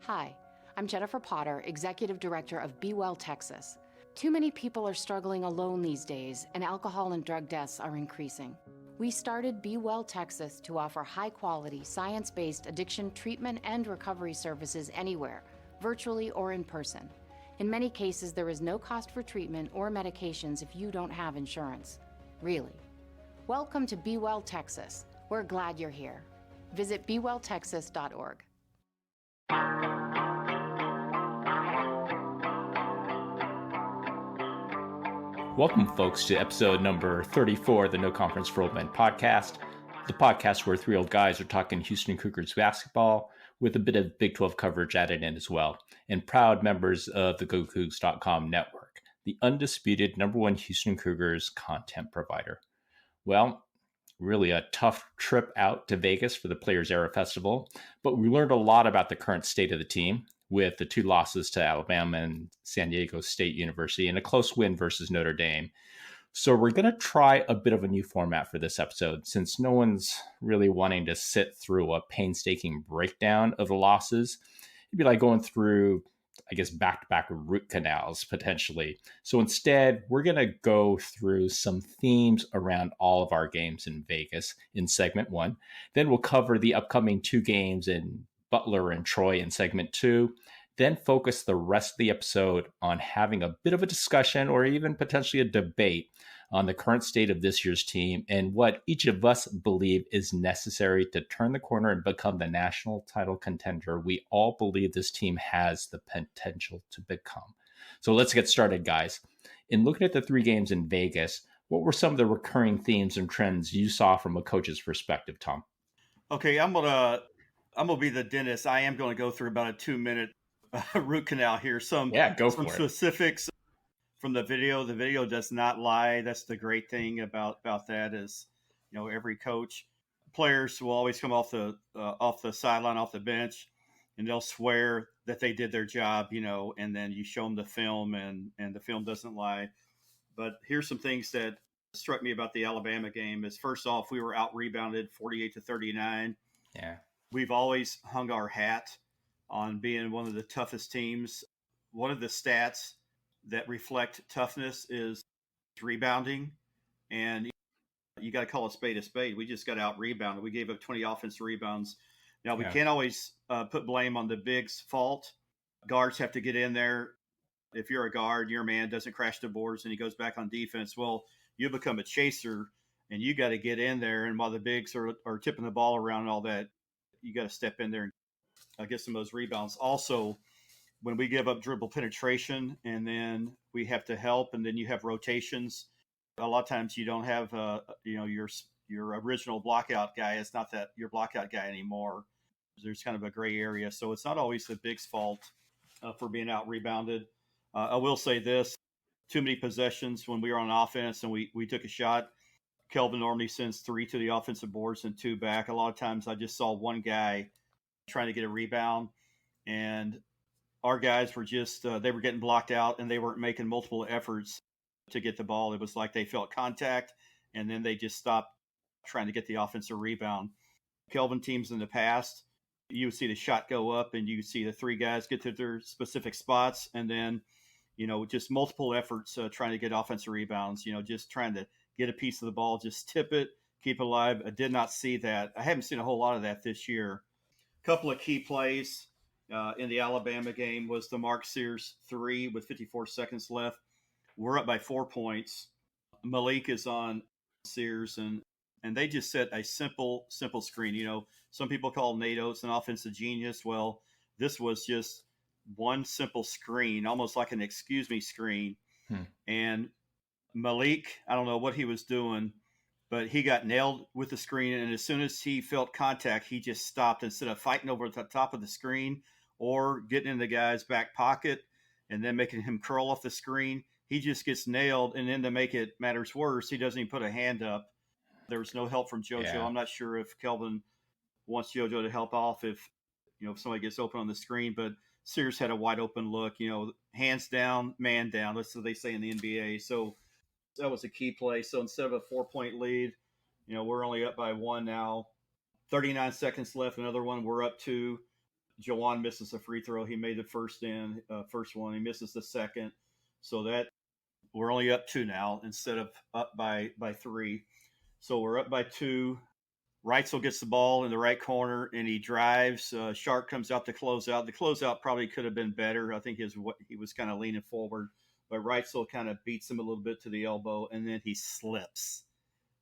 Hi, I'm Jennifer Potter, Executive Director of Be Well Texas. Too many people are struggling alone these days, and alcohol and drug deaths are increasing. We started Be Well Texas to offer high-quality, science-based addiction treatment and recovery services anywhere, virtually or in person. In many cases, there is no cost for treatment or medications if you don't have insurance. Really. Welcome to Be Well Texas. We're glad you're here. Visit bewelltexas.org. Welcome, folks, to episode number 34 of the No Conference for Old Men podcast, the podcast where three old guys are talking Houston Cougars basketball with a bit of Big 12 coverage added in as well, and proud members of the GoCougs.com network, the undisputed number one Houston Cougars content provider. Well, really a tough trip out to Vegas for the Players Era Festival, but we learned a lot about the current state of the team, with the two losses to Alabama and San Diego State University and a close win versus Notre Dame. So we're going to try a bit of a new format for this episode, since no one's really wanting to sit through a painstaking breakdown of the losses. It'd be like going through, I guess, back-to-back root canals, potentially. So instead, we're going to go through some themes around all of our games in Vegas in segment one. Then we'll cover the upcoming two games in Butler and Troy in segment two, then focus the rest of the episode on having a bit of a discussion or even potentially a debate on the current state of this year's team and what each of us believe is necessary to turn the corner and become the national title contender we all believe this team has the potential to become. So let's get started, guys. In looking at the three games in Vegas, what were some of the recurring themes and trends you saw from a coach's perspective, Tom? Okay, I'm gonna be the dentist. I am going to go through about a 2-minute root canal here. Some specifics from the video. The video does not lie. That's the great thing about that is, you know, every coach, players will always come off the sideline, off the bench, and they'll swear that they did their job, you know, and then you show them the film, and the film doesn't lie. But here's some things that struck me about the Alabama game. Is first off, we were out rebounded 48-39. Yeah. We've always hung our hat on being one of the toughest teams. One of the stats that reflect toughness is rebounding, and you got to call a spade a spade. We just got out rebounded. We gave up 20 offensive rebounds. Now, we can't always put blame on the big's fault. Guards have to get in there. If you're a guard, your man doesn't crash the boards and he goes back on defense. Well, you become a chaser, and you got to get in there. And while the bigs are tipping the ball around and all that, you got to step in there and get some of those rebounds. Also, when we give up dribble penetration and then we have to help, and then you have rotations, a lot of times you don't have, your original blockout guy. It's not that your blockout guy anymore. There's kind of a gray area. So it's not always the big's fault for being out rebounded. I will say this, too many possessions when we were on offense and we took a shot. Kelvin normally sends 3 to the offensive boards and 2 back. A lot of times I just saw one guy trying to get a rebound, and our guys were just they were getting blocked out, and they weren't making multiple efforts to get the ball. It was like they felt contact, and then they just stopped trying to get the offensive rebound. Kelvin teams in the past, you would see the shot go up, and you would see the 3 guys get to their specific spots, and then, you know, just multiple efforts trying to get offensive rebounds, you know, just trying to get a piece of the ball, just tip it, keep it alive. I did not see that. I haven't seen a whole lot of that this year. A couple of key plays in the Alabama game was the Mark Sears 3 with 54 seconds left. We're up by 4 points. Malik is on Sears, and they just set a simple screen. You know, some people call Nate Oates an offensive genius. Well, this was just one simple screen, almost like an excuse me screen. And Malik, I don't know what he was doing, but he got nailed with the screen. And as soon as he felt contact, he just stopped. Instead of fighting over the top of the screen or getting in the guy's back pocket and then making him curl off the screen, he just gets nailed. And then to make it matters worse, he doesn't even put a hand up. There was no help from JoJo. Yeah. I'm not sure if Kelvin wants JoJo to help off if somebody gets open on the screen, but Sears had a wide open look, you know, hands down, man down. That's what they say in the NBA. So that was a key play. So instead of a 4-point lead, you know, we're only up by 1 now. 39 seconds left. Another one, we're up 2. Jawan misses a free throw. He made the first one. He misses the second. So that we're only up 2 now instead of up by 3. So we're up by 2. Reitzel gets the ball in the right corner and he drives. Sharp comes out to close out. The closeout probably could have been better. I think he was kind of leaning forward, but Reitzel kind of beats him a little bit to the elbow, and then he slips.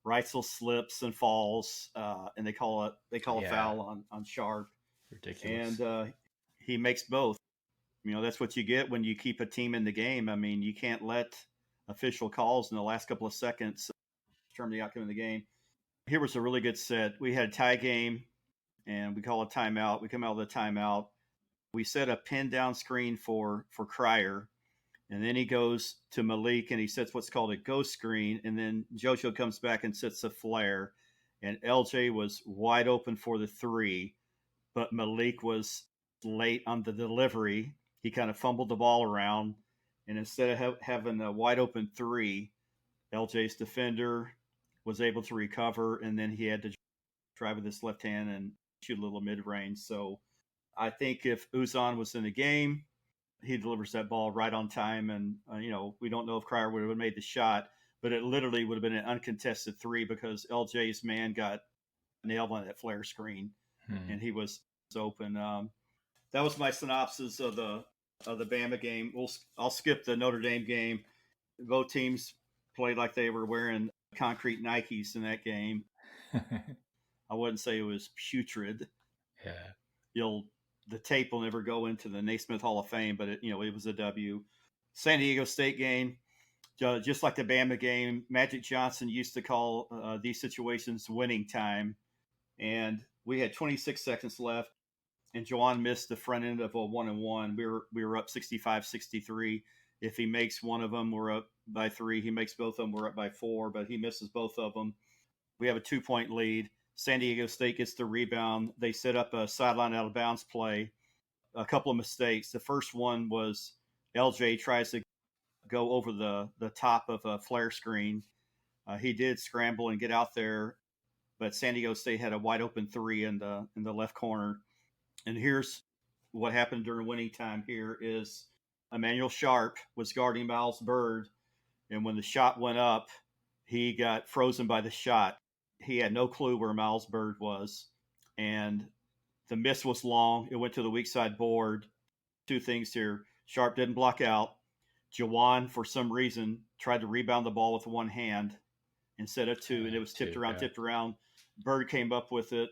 Reitzel slips and falls, and they call a foul on Sharp. Ridiculous. And he makes both. That's what you get when you keep a team in the game. I mean, you can't let official calls in the last couple of seconds determine the outcome of the game. Here was a really good set. We had a tie game, and we call a timeout. We come out with a timeout. We set a pin down screen for Cryer, and then he goes to Malik, and he sets what's called a ghost screen, and then JoJo comes back and sets a flare, and LJ was wide open for the 3, but Malik was late on the delivery. He kind of fumbled the ball around, and instead of having a wide open 3, LJ's defender was able to recover, and then he had to drive with his left hand and shoot a little mid-range. So I think if Uzan was in the game, he delivers that ball right on time. And, we don't know if Cryer would have made the shot, but it literally would have been an uncontested 3 because LJ's man got nailed on that flare screen, and he was open. That was my synopsis of the Bama game. I'll skip the Notre Dame game. Both teams played like they were wearing concrete Nikes in that game. I wouldn't say it was putrid. Yeah. The tape will never go into the Naismith Hall of Fame, but it was a W. San Diego State game, just like the Bama game, Magic Johnson used to call these situations winning time. And we had 26 seconds left, and Jawan missed the front end of a 1-and-1. We were up 65-63. If he makes one of them, we're up by 3. He makes both of them, we're up by 4, but he misses both of them. We have a 2-point lead. San Diego State gets the rebound. They set up a sideline out of bounds play. A couple of mistakes. The first one was LJ tries to go over the top of a flare screen. He did scramble and get out there, but San Diego State had a wide open 3 in the left corner. And here's what happened during winning time here is Emmanuel Sharp was guarding Miles Bird, and when the shot went up, he got frozen by the shot. He had no clue where Miles Bird was, and the miss was long. It went to the weak side board. 2 things here. Sharp didn't block out. Jawan, for some reason, tried to rebound the ball with one hand instead of 2, and it was tipped around. Bird came up with it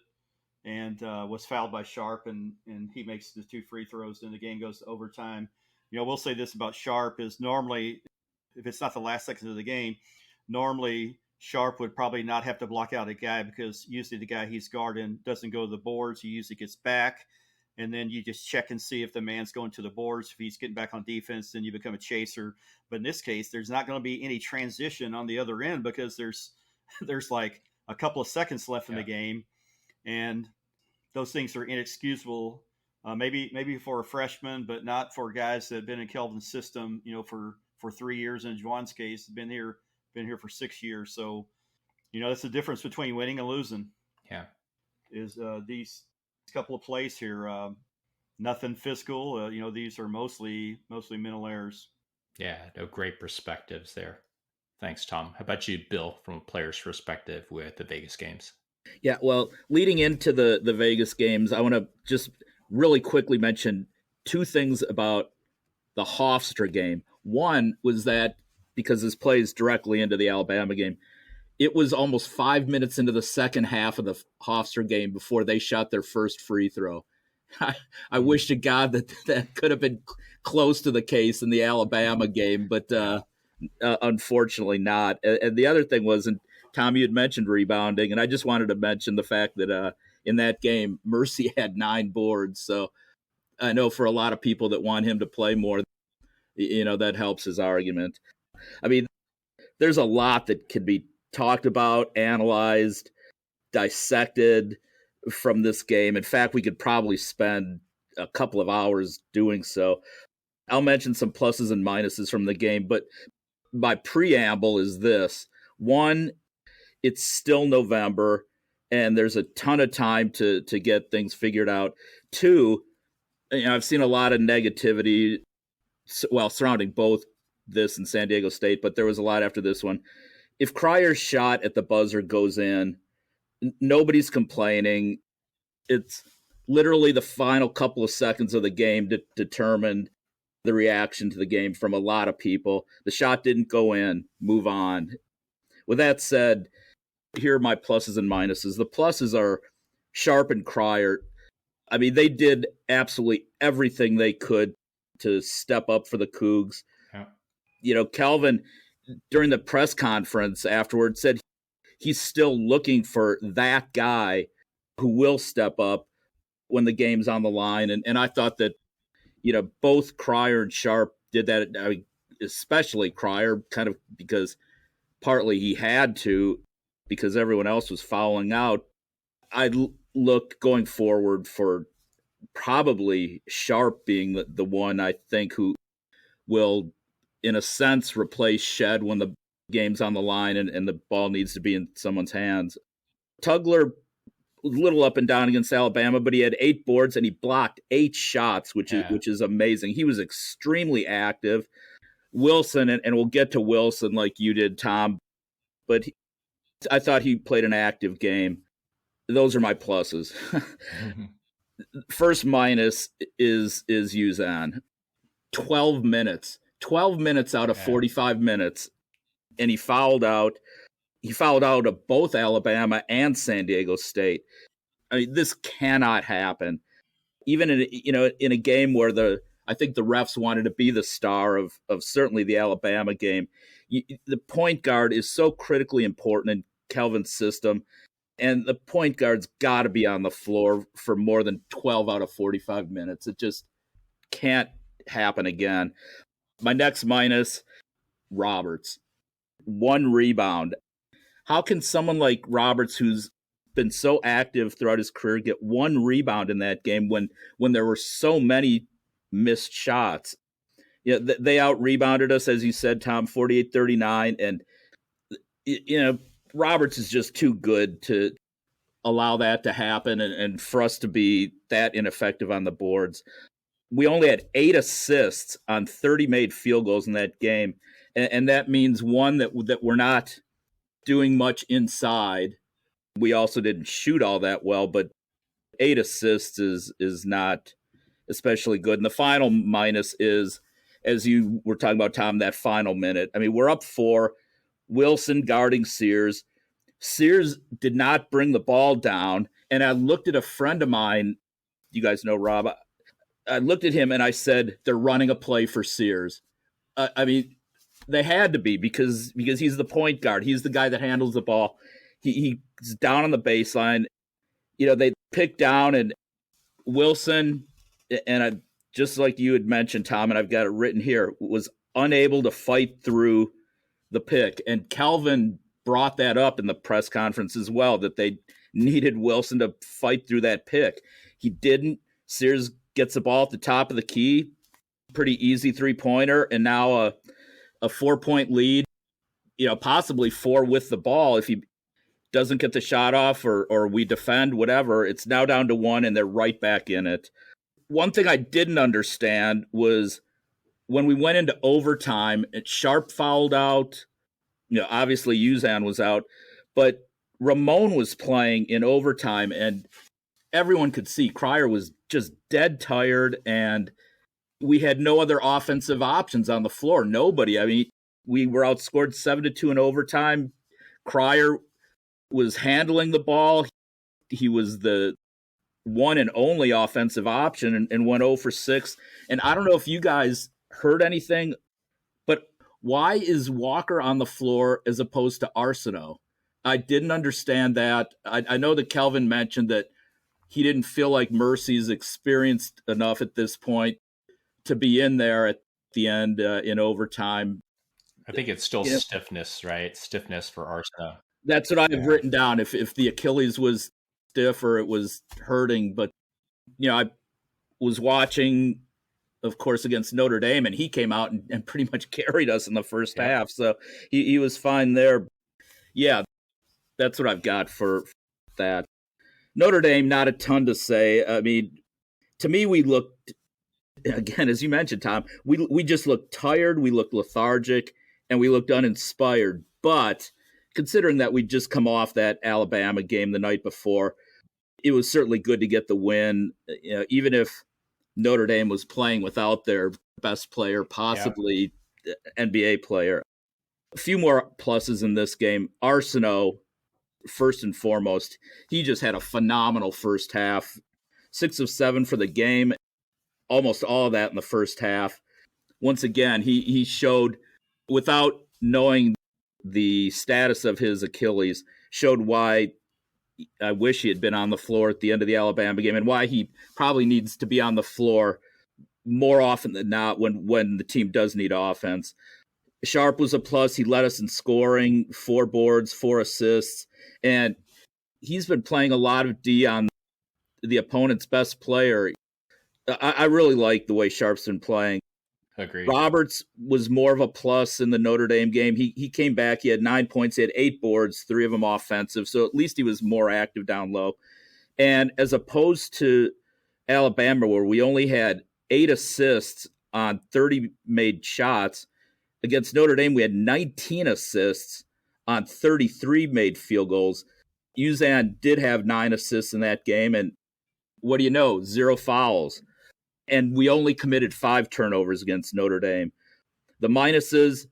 and was fouled by Sharp, and he makes the 2 free throws, and the game goes to overtime. We'll say this about Sharp is normally, if it's not the last seconds of the game, normally Sharp would probably not have to block out a guy because usually the guy he's guarding doesn't go to the boards. He usually gets back, and then you just check and see if the man's going to the boards. If he's getting back on defense, then you become a chaser. But in this case, there's not going to be any transition on the other end because there's like a couple of seconds left in the game, and those things are inexcusable. Maybe for a freshman, but not for guys that have been in Kelvin's system, for 3 years. In Juwan's case, been here for 6 years. So, that's the difference between winning and losing. Yeah. Is these couple of plays here, nothing physical. These are mostly mental errors. Yeah, no, great perspectives there. Thanks, Tom. How about you, Bill, from a player's perspective with the Vegas games? Yeah, well, leading into the Vegas games, I want to just really quickly mention 2 things about the Hofstra game. One was that, because this plays directly into the Alabama game, it was almost 5 minutes into the second half of the Hofstra game before they shot their first free throw. I wish to God that could have been close to the case in the Alabama game, but unfortunately not. And the other thing was, and Tom, you had mentioned rebounding, and I just wanted to mention the fact that in that game, Mercy had 9 boards. So I know for a lot of people that want him to play more, that helps his argument. I mean, there's a lot that can be talked about, analyzed, dissected from this game. In fact, we could probably spend a couple of hours doing so. I'll mention some pluses and minuses from the game, but my preamble is this. 1, it's still November, and there's a ton of time to get things figured out. 2, I've seen a lot of negativity, surrounding both this and San Diego State, but there was a lot after this one. If Cryer's shot at the buzzer goes in, nobody's complaining. It's literally the final couple of seconds of the game determined the reaction to the game from a lot of people. The shot didn't go in, move on. With that said, here are my pluses and minuses. The pluses are Sharp and Cryer. I mean, they did absolutely everything they could to step up for the Cougs. Yeah. Kelvin, during the press conference afterwards, said he's still looking for that guy who will step up when the game's on the line. And I thought that, both Cryer and Sharp did that. I mean, especially Cryer, kind of because partly he had to, because everyone else was fouling out. I'd look going forward for probably Sharp being the one, I think, who will, in a sense, replace Shed when the game's on the line and the ball needs to be in someone's hands. Tugler was a little up and down against Alabama, but he had 8 boards and he blocked 8 shots, which is amazing. He was extremely active. Wilson, and we'll get to Wilson like you did, Tom, but I thought he played an active game. Those are my pluses. First minus is Uzan. 12 minutes. 12 minutes out of 45 minutes. And he fouled out. He fouled out of both Alabama and San Diego State. I mean, this cannot happen. Even in a game where I think the refs wanted to be the star of certainly the Alabama game. The point guard is so critically important in Kelvin's system, and the point guard's got to be on the floor for more than 12 out of 45 minutes. It just can't happen again. My next minus, Roberts. 1 rebound. How can someone like Roberts, who's been so active throughout his career, get 1 rebound in that game when there were so many missed shots? They out-rebounded us, as you said, Tom, 48-39, and Roberts is just too good to allow that to happen and for us to be that ineffective on the boards. We only had 8 assists on 30 made field goals in that game, and that means, one, that we're not doing much inside. We also didn't shoot all that well, but 8 assists is not especially good. And the final minus is, as you were talking about, Tom, that final minute. I mean, we're up 4. Wilson guarding Sears. Sears did not bring the ball down. And I looked at a friend of mine, you guys know Rob. I looked at him and I said, they're running a play for Sears. I mean, they had to be because he's the point guard. He's the guy that handles the ball. He's down on the baseline. They pick down, and Wilson, and just like you had mentioned, Tom, and I've got it written here, was unable to fight through the pick. And Kelvin brought that up in the press conference as well, that they needed Wilson to fight through that pick. He didn't. Sears gets the ball at the top of the key, pretty easy 3-pointer, and now a 4-point lead, possibly 4 with the ball. If he doesn't get the shot off or we defend, whatever, it's now down to 1 and they're right back in it. One thing I didn't understand was when we went into overtime, Sharp fouled out. Obviously Uzan was out, but Ramon was playing in overtime, and everyone could see Cryer was just dead tired, and we had no other offensive options on the floor. Nobody. I mean, we were outscored 7-2 in overtime. Cryer was handling the ball. He was the one and only offensive option and went 0 for 6. And I don't know if you guys heard anything, but why is Walker on the floor as opposed to Arsenault? I didn't understand that. I know that Kelvin mentioned that he didn't feel like Mercy's experienced enough at this point to be in there at the end in overtime. I think it's still stiffness, right? Stiffness for Arsenault. That's what I have written down. If the Achilles was stiff or it was hurting, but I was watching, of course, against Notre Dame, and he came out and pretty much carried us in the first half. So he was fine there. Yeah, that's what I've got for that. Notre Dame, not a ton to say. I mean, to me, we looked again, as you mentioned, Tom, we just looked tired, we looked lethargic, and we looked uninspired. But considering that we'd just come off that Alabama game the night before, it was certainly good to get the win, even if Notre Dame was playing without their best player, possibly NBA player. A few more pluses in this game. Arsenault, first and foremost, he just had a phenomenal first half. 6 of 7 for the game, almost all of that in the first half. Once again, he showed, without knowing the status of his Achilles, showed why I wish he had been on the floor at the end of the Alabama game and why he probably needs to be on the floor more often than not when the team does need offense. Sharp was a plus. He led us in scoring, 4 boards, 4 assists, and he's been playing a lot of D on the opponent's best player. I really like the way Sharp's been playing. Agreed. Roberts was more of a plus in the Notre Dame game. He came back. He had 9 points. He had 8 boards, 3 of them offensive. So at least he was more active down low. And as opposed to Alabama, where we only had 8 assists on 30 made shots, against Notre Dame, we had 19 assists on 33 made field goals. Uzan did have 9 assists in that game. And what do you know? 0 fouls. And we only committed 5 turnovers against Notre Dame. The minuses,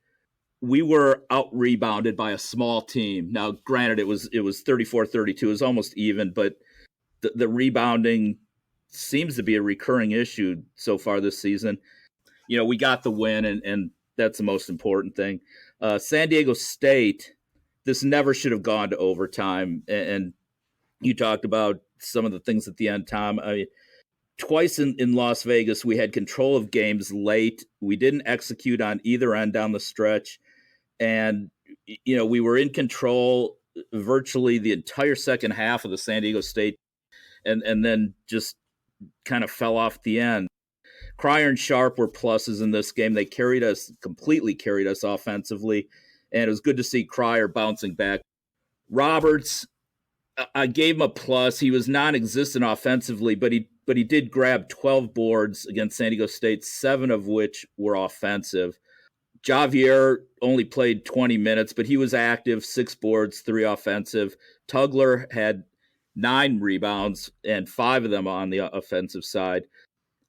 we were out-rebounded by a small team. Now, granted, it was 34-32. It was almost even, but the rebounding seems to be a recurring issue so far this season. We got the win, and that's the most important thing. San Diego State, this never should have gone to overtime. And you talked about some of the things at the end, Tom. Twice in Las Vegas, we had control of games late. We didn't execute on either end down the stretch. And, we were in control virtually the entire second half of the San Diego State and then just kind of fell off the end. Cryer and Sharp were pluses in this game. They completely carried us offensively. And it was good to see Cryer bouncing back. Roberts, I gave him a plus. He was non-existent offensively, but he did grab 12 boards against San Diego State, 7 of which were offensive. Javier only played 20 minutes, but he was active, 6 boards, 3 offensive. Tugler had 9 rebounds and 5 of them on the offensive side.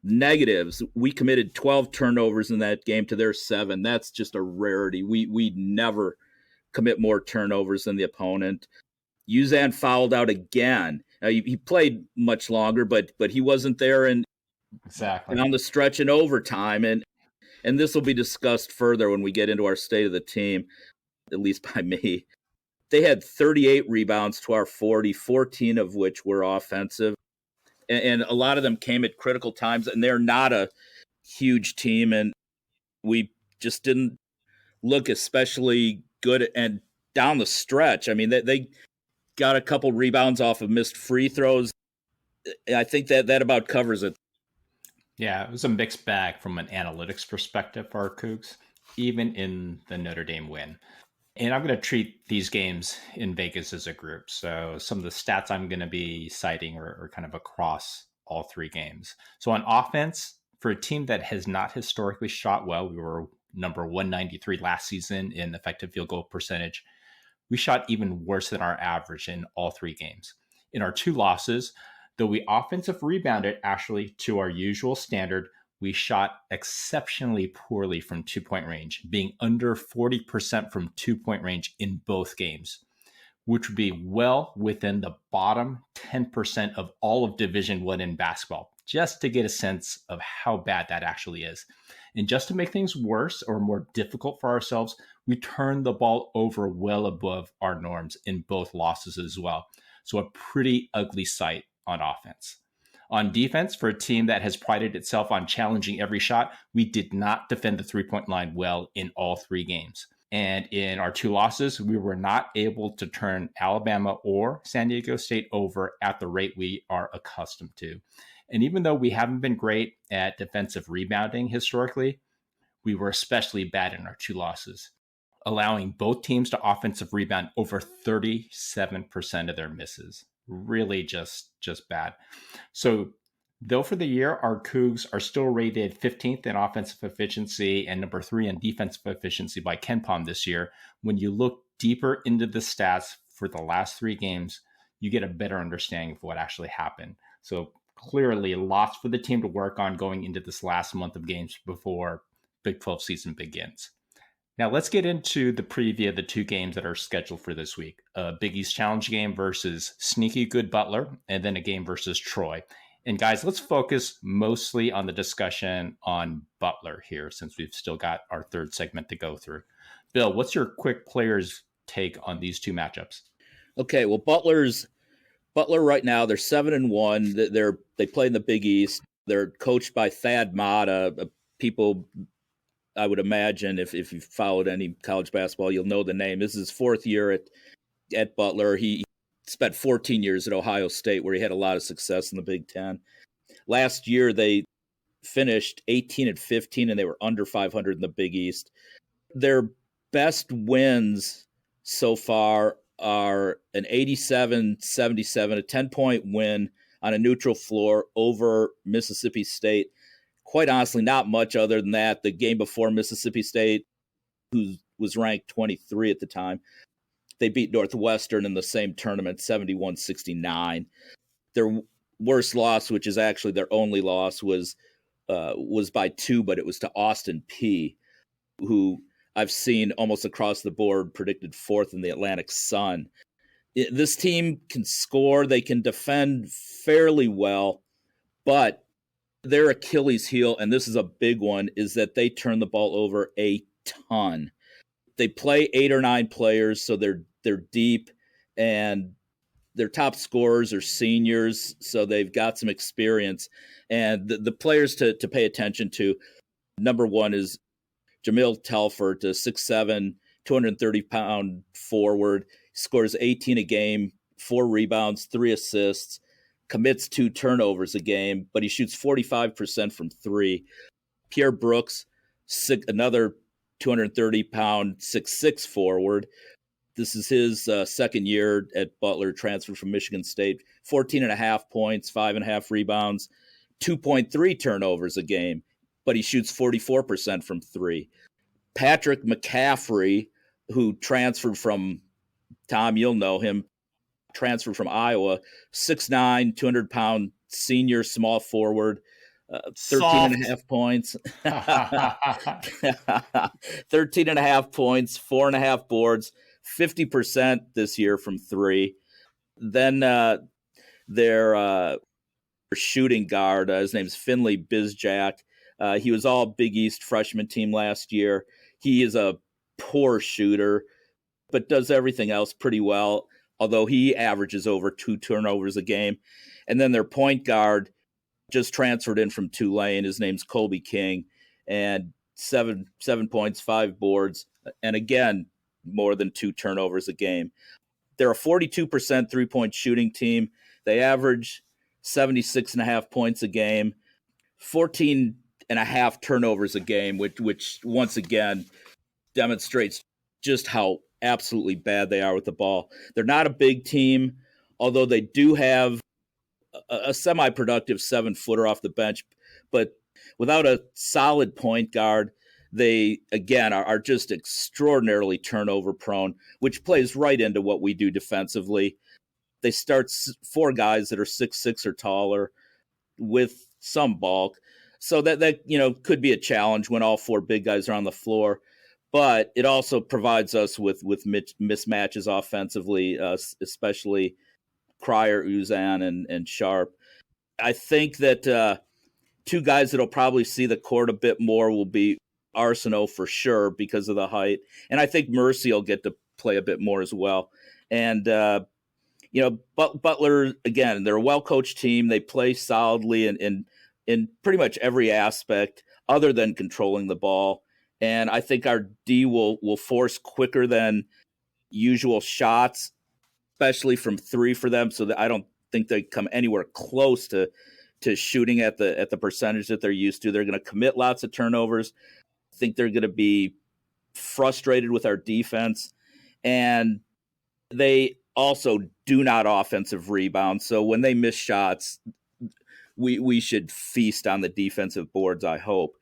Negatives, we committed 12 turnovers in that game to their 7. That's just a rarity. We never commit more turnovers than the opponent. Uzan fouled out again. He played much longer, but he wasn't there exactly on the stretch in overtime. And this will be discussed further when we get into our state of the team, at least by me. They had 38 rebounds to our 40, 14 of which were offensive. And a lot of them came at critical times, and they're not a huge team. And we just didn't look especially good. And down the stretch, I mean, they got a couple rebounds off of missed free throws. I think that about covers it. Yeah, it was a mixed bag from an analytics perspective for our Cougs, even in the Notre Dame win. And I'm going to treat these games in Vegas as a group. So some of the stats I'm going to be citing are kind of across all 3 games. So on offense, for a team that has not historically shot well, we were number 193 last season in effective field goal percentage. We shot even worse than our average in all 3 games. In our 2 losses, though we offensive rebounded actually to our usual standard, we shot exceptionally poorly from 2-point range, being under 40% from 2-point range in both games, which would be well within the bottom 10% of all of Division I in basketball, just to get a sense of how bad that actually is. And just to make things worse or more difficult for ourselves, we turned the ball over well above our norms in both losses as well. So a pretty ugly sight on offense. On defense, for a team that has prided itself on challenging every shot, we did not defend the 3-point line well in all 3 games. And in our 2 losses, we were not able to turn Alabama or San Diego State over at the rate we are accustomed to. And even though we haven't been great at defensive rebounding historically, we were especially bad in our 2 losses, allowing both teams to offensive rebound over 37% of their misses. Really just bad. So Though for the year, our Cougs are still rated 15th in offensive efficiency and number 3 in defensive efficiency by KenPom this year. When you look deeper into the stats for the last 3 games, you get a better understanding of what actually happened. So clearly lots for the team to work on going into this last month of games before Big 12 season begins. Now let's get into the preview of the 2 games that are scheduled for this week. A Big East Challenge game versus sneaky good Butler, and then a game versus Troy. And guys, let's focus mostly on the discussion on Butler here, since we've still got our 3rd segment to go through. Bill, what's your quick player's take on these 2 matchups? Okay, well, Butler right now, they're 7-1. They play in the Big East. They're coached by Thad Matta. People, I would imagine, if you've followed any college basketball, you'll know the name. This is his 4th year at Butler. He spent 14 years at Ohio State, where he had a lot of success in the Big Ten. Last year, they finished 18-15, and they were under 500 in the Big East. Their best wins so far are an 87-77, a 10-point win on a neutral floor over Mississippi State. Quite honestly, not much other than that. The game before, Mississippi State, who was ranked 23 at the time, they beat Northwestern in the same tournament, 71-69. Their worst loss, which is actually their only loss, was by 2, but it was to Austin Peay, who I've seen almost across the board predicted 4th in the Atlantic Sun. This team can score. They can defend fairly well, but their Achilles heel, and this is a big one, is that they turn the ball over a ton. They play 8 or 9 players, so they're deep, and their top scorers are seniors, so they've got some experience. And the players to pay attention to, number 1 is Jamil Telford, a 6'7", 230-pound forward, scores 18 a game, 4 rebounds, 3 assists, commits 2 turnovers a game, but he shoots 45% from 3. Pierre Brooks, another 230-pound, 6'6" forward. This is his 2nd year at Butler, transferred from Michigan State. 14.5 points, 5.5 rebounds, 2.3 turnovers a game, but he shoots 44% from 3. Patrick McCaffrey, who transferred from, Tom, you'll know him, transferred from Iowa, 6'9", 200-pound senior small forward, 13.5 points, 13.5 points, 4.5 boards, 50% this year from 3. Then their shooting guard, his name's Finley Bizjack. He was all Big East freshman team last year. He is a poor shooter, but does everything else pretty well, although he averages over 2 turnovers a game. And then their point guard just transferred in from Tulane. His name's Colby King, and 7 points, 5 boards, and again, more than 2 turnovers a game. They're a 42% three-point shooting team. They average 76.5 points a game, 14.5 turnovers a game, which once again demonstrates just how absolutely bad they are with the ball. They're not a big team, although they do have a semi-productive 7-footer off the bench. But without a solid point guard, they, again, are just extraordinarily turnover prone, which plays right into what we do defensively. They start 4 guys that are 6'6" or taller with some bulk. So that could be a challenge when all 4 big guys are on the floor. But it also provides us with mismatches offensively, especially Cryer, Uzan, and Sharp. I think that 2 guys that'll probably see the court a bit more will be Arsenault for sure because of the height. And I think Mercy will get to play a bit more as well. And, Butler, again, they're a well-coached team. They play solidly in pretty much every aspect other than controlling the ball. And I think our D will force quicker than usual shots, especially from 3 for them. So that I don't think they come anywhere close to shooting at the percentage that they're used to. They're going to commit lots of turnovers. I think they're going to be frustrated with our defense. And they also do not offensive rebound. So when they miss shots, we should feast on the defensive boards, I hope.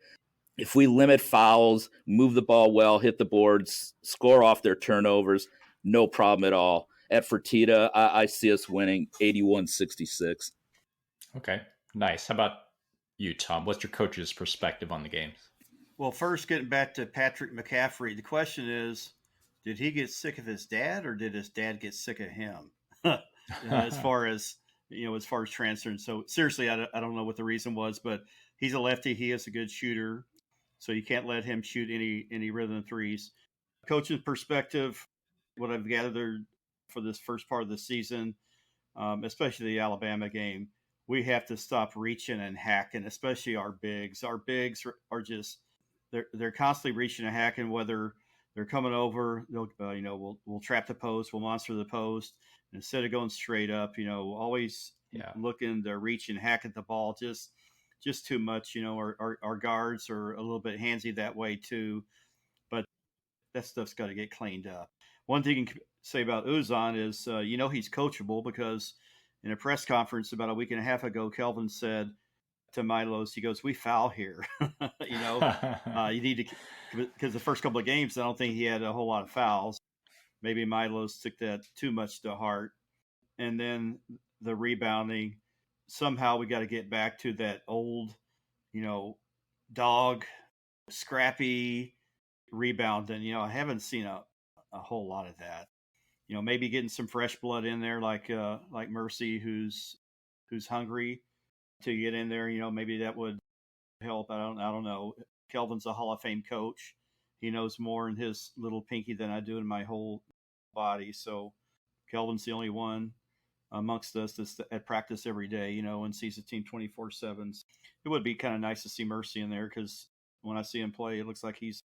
If we limit fouls, move the ball well, hit the boards, score off their turnovers, no problem at all. At Fertitta, I see us winning 81-66. Okay, nice. How about you, Tom? What's your coach's perspective on the games? Well, first, getting back to Patrick McCaffrey, the question is, did he get sick of his dad, or did his dad get sick of him? As far as transferring. So seriously, I don't know what the reason was, but he's a lefty. He is a good shooter, so you can't let him shoot any rhythm threes. Coach's perspective, what I've gathered for this first part of the season, especially the Alabama game, we have to stop reaching and hacking, especially our bigs. Our bigs are just they're constantly reaching and hacking, whether they're coming over, they'll we'll trap the post, we'll monster the post. Instead of going straight up, always looking to reach and hack at the ball, just too much. Our guards are a little bit handsy that way too, but that stuff's got to get cleaned up. One thing you can say about Uzan is, he's coachable, because in a press conference about a week and a half ago, Kelvin said to Milos, he goes, "We foul here." You need to, because the first couple of games, I don't think he had a whole lot of fouls. Maybe Milos took that too much to heart. And then the rebounding, somehow we got to get back to that old, dog, scrappy rebounding. I haven't seen a whole lot of that. Maybe getting some fresh blood in there, like Mercy, who's hungry to get in there. Maybe that would help. I don't know. Kelvin's a Hall of Fame coach. He knows more in his little pinky than I do in my whole body. So Kelvin's the only one amongst us that's at practice every day, and sees the team 24/7. It would be kind of nice to see Mercy in there, because when I see him play, it looks like he's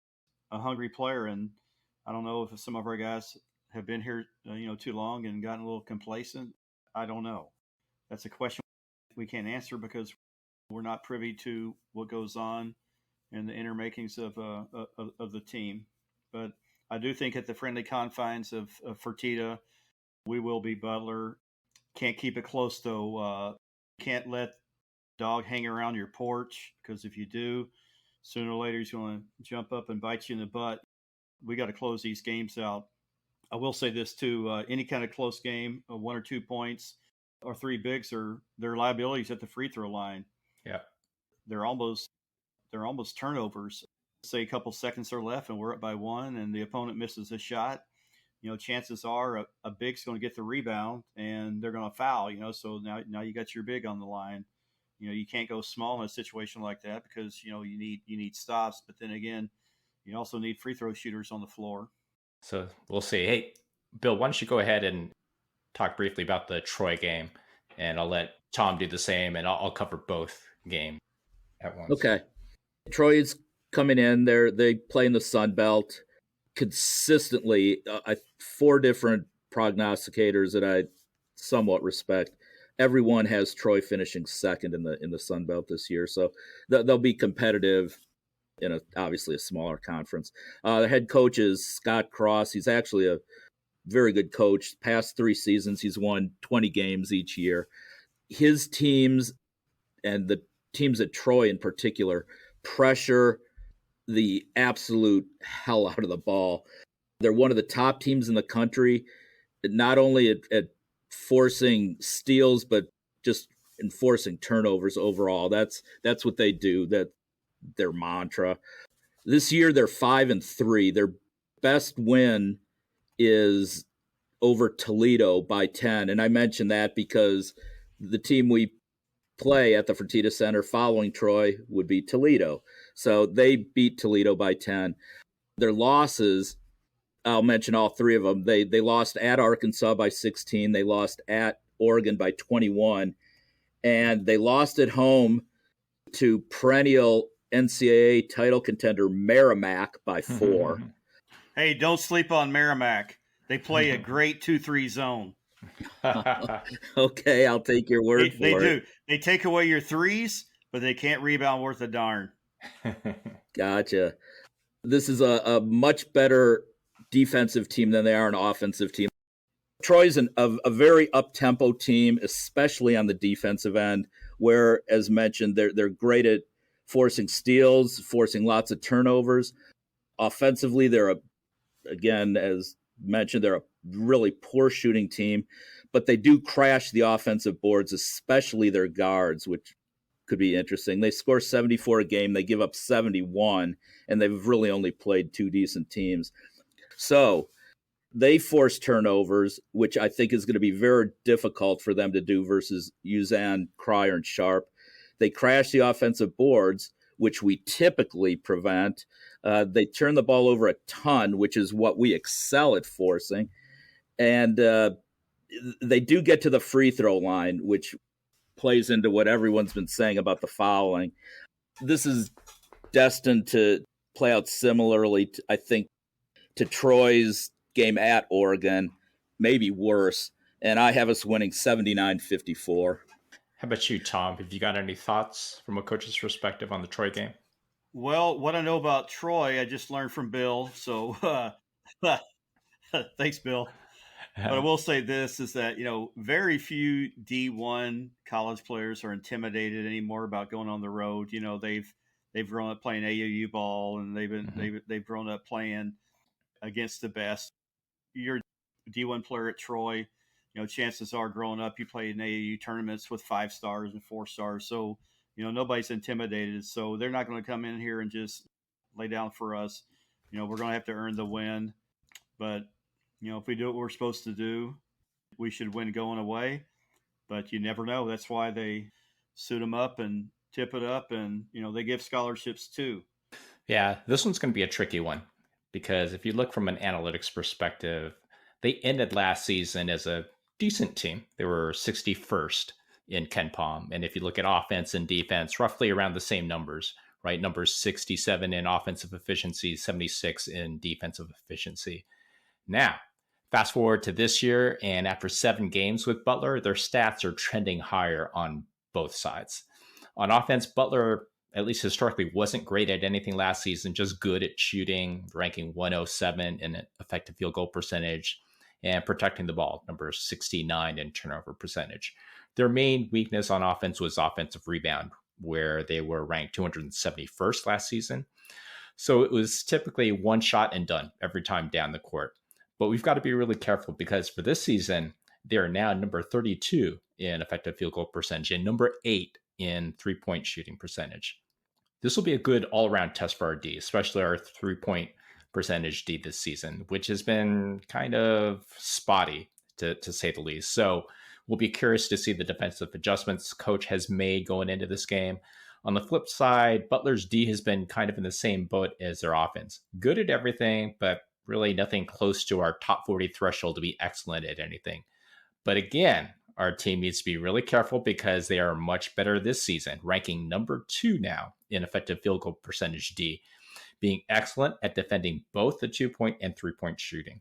a hungry player. And I don't know if some of our guys have been here, too long and gotten a little complacent. I don't know. That's a question we can't answer, because we're not privy to what goes on and the inner makings of the team. But I do think at the friendly confines of Fertitta, we will be Butler. Can't keep it close, though. Can't let dog hang around your porch, because if you do, sooner or later he's going to jump up and bite you in the butt. We got to close these games out. I will say this too: any kind of close game, 1 or 2 points or 3 bigs, are their liabilities at the free throw line. Yeah, they're almost turnovers. Say a couple seconds are left and we're up by 1, and the opponent misses a shot. Chances are a big's going to get the rebound and they're going to foul. So now you got your big on the line. You can't go small in a situation like that, because you need stops. But then again, you also need free throw shooters on the floor. So we'll see. Hey, Bill, why don't you go ahead and talk briefly about the Troy game, and I'll let Tom do the same, and I'll cover both games at once. Okay. Troy's coming in. They play in the Sun Belt consistently. 4 different prognosticators that I somewhat respect. Everyone has Troy finishing second in the Sun Belt this year, so they'll be competitive in obviously a smaller conference. The head coach is Scott Cross. He's actually a very good coach. Past 3 seasons, he's won 20 games each year. His teams, and the teams at Troy in particular, pressure the absolute hell out of the ball. They're one of the top teams in the country, not only at forcing steals, but just enforcing turnovers overall. That's what they do. That's their mantra. This year they're 5-3. Their best win is over Toledo by 10. And I mention that because the team we play at the Fertitta Center following Troy would be Toledo. So they beat Toledo by 10. Their losses, I'll mention all 3 of them. They lost at Arkansas by 16. They lost at Oregon by 21. And they lost at home to perennial NCAA title contender Merrimack by 4. Hey, don't sleep on Merrimack. They play a great 2-3 zone. Okay, I'll take your word for it. They do. They take away your threes, but they can't rebound worth a darn. Gotcha. This is a much better defensive team than they are an offensive team. Troy's a very up-tempo team, especially on the defensive end. where, as mentioned, they're great at forcing steals, forcing lots of turnovers. Offensively, again, as mentioned, they're a really poor shooting team, but they do crash the offensive boards, especially their guards, which could be interesting. They score 74 a game, they give up 71, and they've really only played two decent teams. So they force turnovers, which I think is going to be very difficult for them to do versus Uzan, Cryer, and Sharp. They crash the offensive boards, which we typically prevent. They turn the ball over a ton, which is what we excel at forcing. And they do get to the free throw line, which plays into what everyone's been saying about the fouling. This is destined to play out similarly, I think, to Troy's game at Oregon, maybe worse. And I have us winning 79-54. How about you, Tom? Have you got any thoughts from a coach's perspective on the Troy game? Well, what I know about Troy, I just learned from Bill. So thanks, Bill. But I will say this is that, very few D1 college players are intimidated anymore about going on the road. They've grown up playing AAU ball, and they've grown up playing against the best. You're a D1 player at Troy, chances are growing up you played in AAU tournaments with 5 stars and 4 stars. So, nobody's intimidated. So they're not going to come in here and just lay down for us. We're going to have to earn the win. But, if we do what we're supposed to do, we should win going away. But you never know. That's why they suit them up and tip it up. And, they give scholarships too. Yeah, this one's going to be a tricky one. Because if you look from an analytics perspective, they ended last season as a decent team. They were 61st in KenPom. And if you look at offense and defense, roughly around the same numbers, right? Numbers 67 in offensive efficiency, 76 in defensive efficiency. Now, fast forward to this year, and after 7 games with Butler, their stats are trending higher on both sides. On offense, Butler, at least historically, wasn't great at anything last season, just good at shooting, ranking 107 in effective field goal percentage, and protecting the ball, number 69 in turnover percentage. Their main weakness on offense was offensive rebound, where they were ranked 271st last season. So it was typically one shot and done every time down the court. But we've got to be really careful because for this season, they are now number 32 in effective field goal percentage and number 8 in three-point shooting percentage. This will be a good all-around test for our D, especially our three-point percentage D this season, which has been kind of spotty, to say the least. So we'll be curious to see the defensive adjustments coach has made going into this game. On the flip side, Butler's D has been kind of in the same boat as their offense. Good at everything, but really nothing close to our top 40 threshold to be excellent at anything. But again, our team needs to be really careful because they are much better this season, ranking number 2 now in effective field goal percentage D, being excellent at defending both the 2-point and 3-point shooting.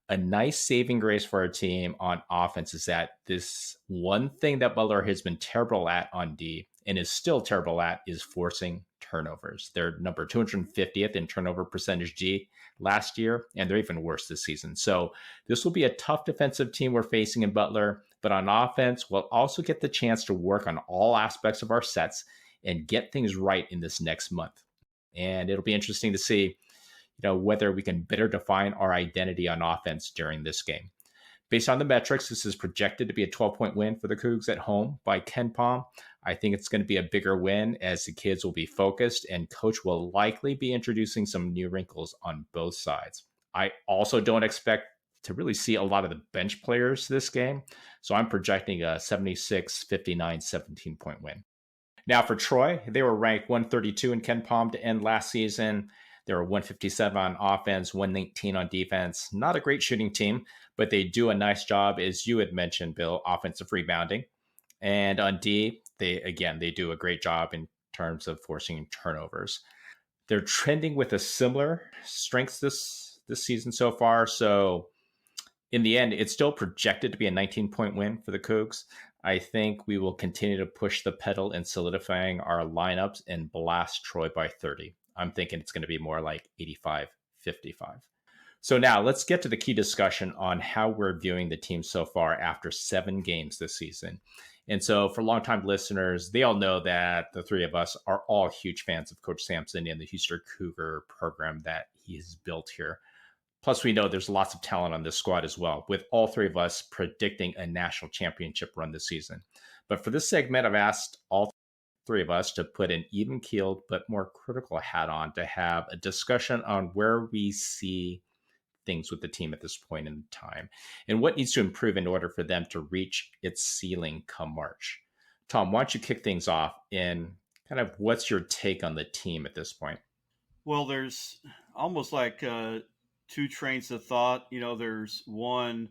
A nice saving grace for our team on offense is that this one thing that Butler has been terrible at on D and is still terrible at is forcing turnovers. They're number 250th in turnover percentage D last year, and they're even worse this season. So this will be a tough defensive team we're facing in Butler, but on offense, we'll also get the chance to work on all aspects of our sets and get things right in this next month. And it'll be interesting to see, whether we can better define our identity on offense during this game. Based on the metrics, this is projected to be a 12-point win for the Cougs at home by KenPom. I think it's going to be a bigger win as the kids will be focused and coach will likely be introducing some new wrinkles on both sides. I also don't expect to really see a lot of the bench players this game, so I'm projecting a 76-59 17-point win. Now for Troy, they were ranked 132 in KenPom to end last season. They were 157 on offense, 119 on defense. Not a great shooting team, but they do a nice job, as you had mentioned, Bill, offensive rebounding. And on D, they do a great job in terms of forcing turnovers. They're trending with a similar strengths this season so far. So in the end, it's still projected to be a 19-point win for the Cougs. I think we will continue to push the pedal in solidifying our lineups and blast Troy by 30. I'm thinking it's going to be more like 85-55. So now let's get to the key discussion on how we're viewing the team so far after 7 games this season. And so for longtime listeners, they all know that the three of us are all huge fans of Coach Sampson and the Houston Cougar program that he has built here. Plus, we know there's lots of talent on this squad as well, with all three of us predicting a national championship run this season. But for this segment, I've asked all three of us to put an even-keeled but more critical hat on to have a discussion on where we see things with the team at this point in time and what needs to improve in order for them to reach its ceiling come March. Tom, why don't you kick things off in kind of what's your take on the team at this point? Well, there's almost like two trains of thought. There's one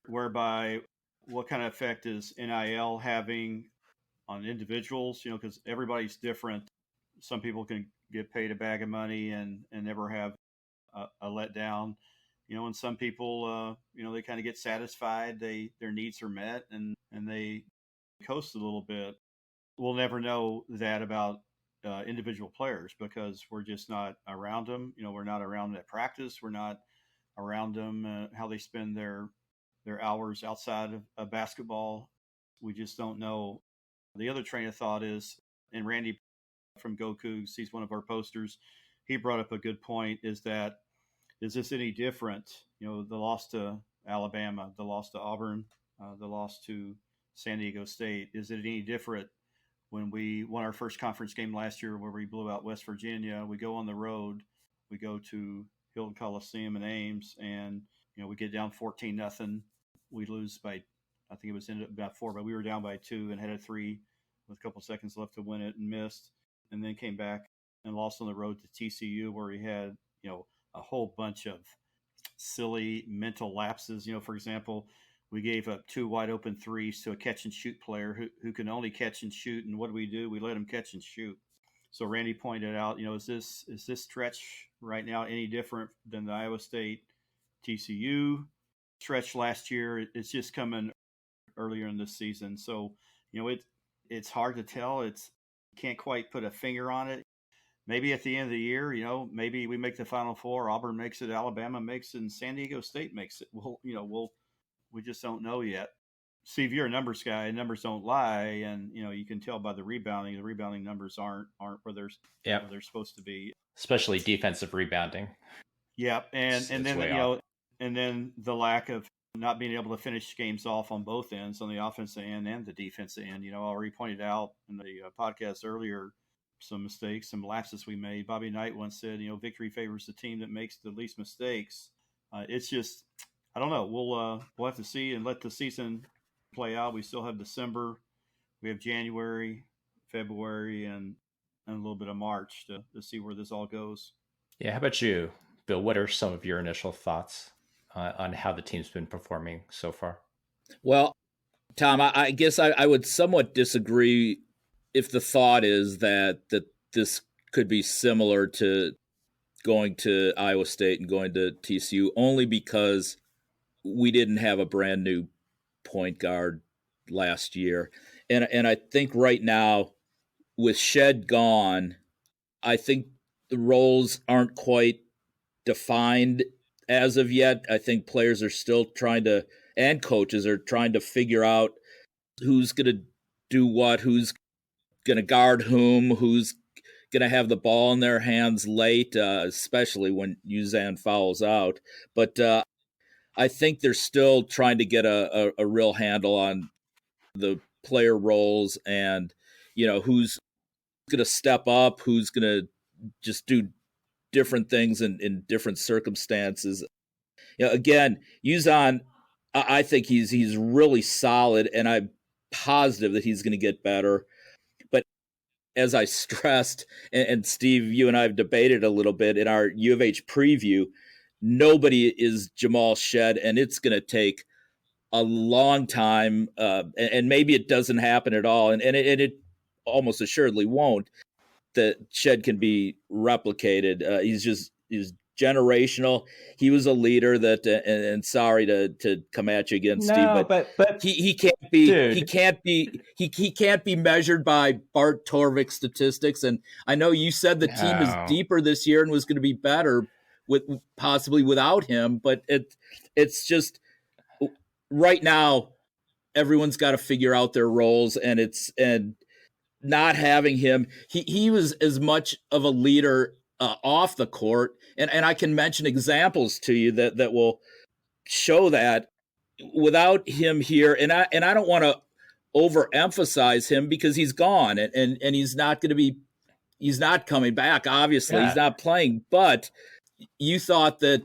whereby what kind of effect is NIL having on individuals, because everybody's different. Some people can get paid a bag of money and never have a letdown. And some people, they kind of get satisfied. Their needs are met and they coast a little bit. We'll never know that about individual players because we're just not around them. We're not around them at practice. We're not around them, how they spend their hours outside of basketball. We just don't know. The other train of thought is, and Randy from Go Cougs, he's one of our posters. He brought up a good point, is this any different? The loss to Alabama, the loss to Auburn, the loss to San Diego State. Is it any different when we won our first conference game last year where we blew out West Virginia? We go on the road. We go to Hilton Coliseum in Ames, and, we get down 14-0. We lose by, I think it was ended up about 4, but we were down by 2 and had a 3 with a couple seconds left to win it and missed, and then came back and lost on the road to TCU where we had, a whole bunch of silly mental lapses. For example, we gave up 2 wide open threes to a catch and shoot player who can only catch and shoot. And what do? We let him catch and shoot. So Randy pointed out, is this stretch right now any different than the Iowa State TCU stretch last year? It's just coming earlier in this season. So, it's hard to tell. Can't quite put a finger on it. Maybe at the end of the year, maybe we make the Final Four, Auburn makes it, Alabama makes it, and San Diego State makes it. We just don't know yet. Steve, you're a numbers guy. Numbers don't lie, and you can tell by the rebounding. The rebounding numbers aren't where they're supposed to be, especially defensive rebounding. Yeah, and then and then the lack of not being able to finish games off on both ends, on the offensive end and the defensive end. I already pointed out in the podcast earlier some mistakes, some lapses we made. Bobby Knight once said, victory favors the team that makes the least mistakes. It's just, I don't know. We'll have to see and let the season play out. We still have December. We have January, February, and a little bit of March to see where this all goes. Yeah. How about you, Bill? What are some of your initial thoughts on how the team's been performing so far? Well, Tom, I guess I would somewhat disagree if the thought is that this could be similar to going to Iowa State and going to TCU, only because we didn't have a brand new point guard last year. And I think right now, with Shed gone, I think the roles aren't quite defined as of yet. I think players are still and coaches are trying to figure out who's going to do what, who's going to guard who's going to have the ball in their hands late, especially when Uzan fouls out. But I think they're still trying to get a real handle on the player roles and, who's going to step up, who's going to just do different things in different circumstances. Again, Uzan, I think he's really solid, and I'm positive that he's going to get better. As I stressed, and Steve, you and I have debated a little bit in our U of H preview, nobody is Jamal Shed, and it's going to take a long time, and maybe it doesn't happen at all, and it almost assuredly won't, that Shed can be replicated. He's generational. He was a leader and sorry to come at you again, Steve, but he can't be, dude. he can't be measured by Bart Torvik statistics. And I know you said the team is deeper this year and was going to be better possibly without him, but it's just right now, everyone's got to figure out their roles, and not having him, he was as much of a leader off the court, and I can mention examples to you that will show that without him here, and I don't want to overemphasize him because he's gone, and he's not coming back. Obviously, he's not playing. But you thought that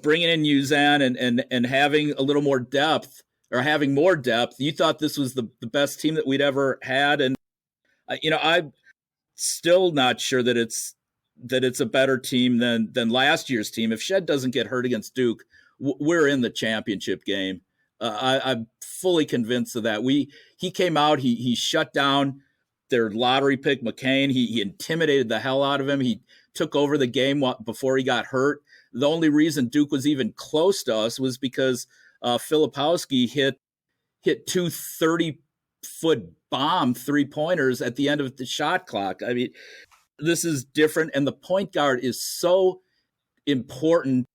bringing in Uzan and having a little more depth, or having more depth, you thought this was the best team that we'd ever had, and I'm still not sure that it's a better team than last year's team. If Shed doesn't get hurt against Duke, we're in the championship game. I'm fully convinced of that. He came out, he shut down their lottery pick, McCain. He intimidated the hell out of him. He took over the game before he got hurt. The only reason Duke was even close to us was because Filipowski hit two 30-foot bomb three-pointers at the end of the shot clock. I mean, this is different, and the point guard is so important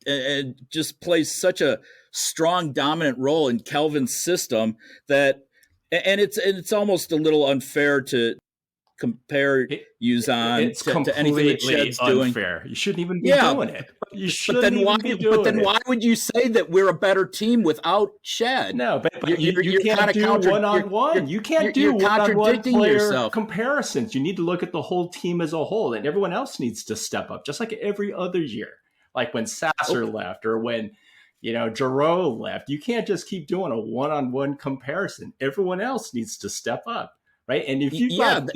and just plays such a strong, dominant role in Kelvin's system that, and it's almost a little unfair to compare Uzan to anything that Shed's unfair. Doing. You shouldn't even be doing it. But then why would you say that we're a better team without Shed? No, but you can't do one-on-one. You can't do one-on-one player comparisons. You need to look at the whole team as a whole, and everyone else needs to step up, just like every other year. Like when Sasser left, or when Giroux left. You can't just keep doing a one-on-one comparison. Everyone else needs to step up. Right. And if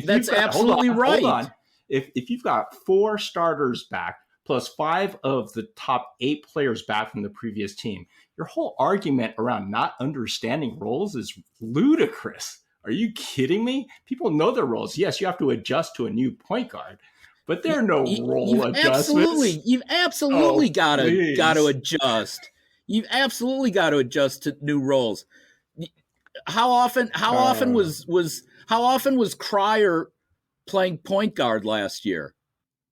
that's absolutely right. Hold on. If you've got 4 starters back plus 5 of the top 8 players back from the previous team, your whole argument around not understanding roles is ludicrous. Are you kidding me? People know their roles. Yes, you have to adjust to a new point guard, but there are no role adjustments. You've absolutely got to adjust. You've absolutely got to adjust to new roles. How often was Cryer playing point guard last year?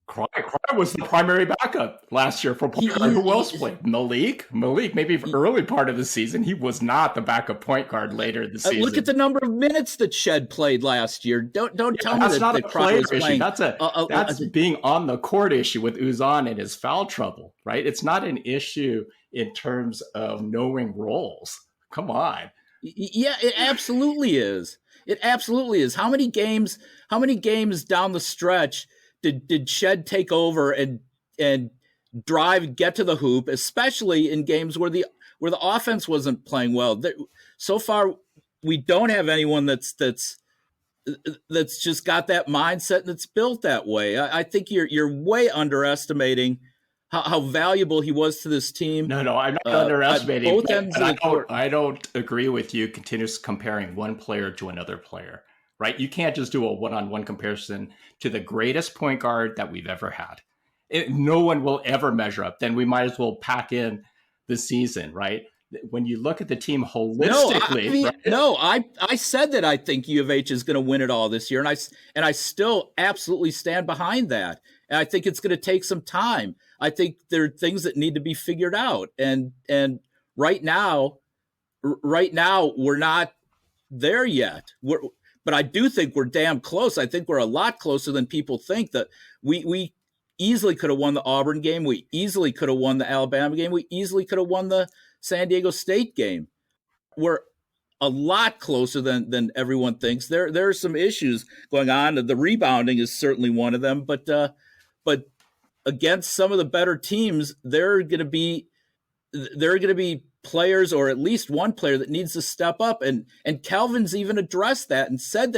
Cryer was the primary backup last year for point guard. Who else played? Malik, maybe early part of the season. He was not the backup point guard later this season. Look at the number of minutes that Shed played last year. Don't tell me that Cryer was playing. That's being on the court issue with Uzan and his foul trouble, right? It's not an issue in terms of knowing roles. Come on. Yeah, it absolutely is. It absolutely is. How many games down the stretch did Shed take over and drive, get to the hoop, especially in games where the offense wasn't playing well? So far, we don't have anyone that's just got that mindset and that's built that way. I think you're way underestimating how valuable he was to this team. No, I'm not underestimating. Both ends of the court. I don't agree with you continuously comparing one player to another player, right? You can't just do a one-on-one comparison to the greatest point guard that we've ever had. No one will ever measure up. Then we might as well pack in the season, right? When you look at the team holistically. I said that I think U of H is going to win it all this year, and I still absolutely stand behind that. And I think it's going to take some time. I think there are things that need to be figured out. And right now we're not there yet. But I do think we're damn close. I think we're a lot closer than people think. That we easily could have won the Auburn game. We easily could have won the Alabama game. We easily could have won the San Diego State game. We're a lot closer than everyone thinks. There are some issues going on. The rebounding is certainly one of them, but against some of the better teams, there are going to be players, or at least one player, that needs to step up. And Calvin's even addressed that and said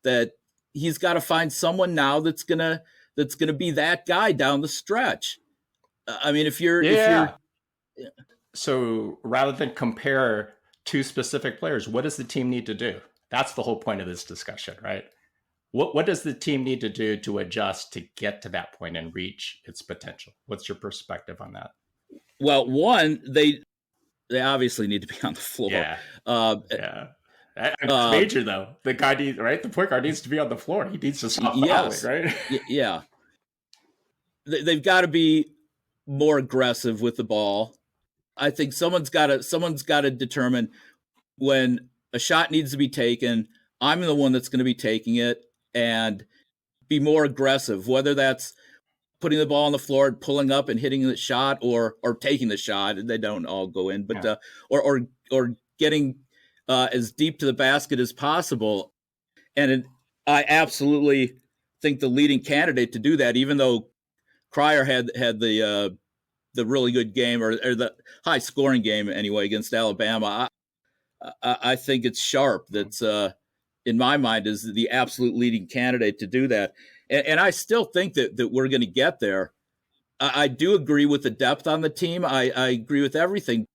that he's got to find someone now that's gonna be that guy down the stretch. I mean, if you're so rather than compare 2 specific players, what does the team need to do? That's the whole point of this discussion, right? What does the team need to do to adjust to get to that point and reach its potential? What's your perspective on that? Well, one, they obviously need to be on the floor. It's major though. The guy needs, right? The point guard needs to be on the floor. He needs to stop fouling, right? Yeah. They've got to be more aggressive with the ball. I think someone's got to determine when a shot needs to be taken, I'm the one that's going to be taking it and be more aggressive, whether that's putting the ball on the floor and pulling up and hitting the shot or taking the shot. They don't all go in, but or getting as deep to the basket as possible. And I absolutely think the leading candidate to do that, even though Cryer had the really good game or the high scoring game anyway against Alabama, I think it's Sharp that's in my mind is the absolute leading candidate to do that. And I still think that we're going to get there. I do agree with the depth on the team. I agree with everything.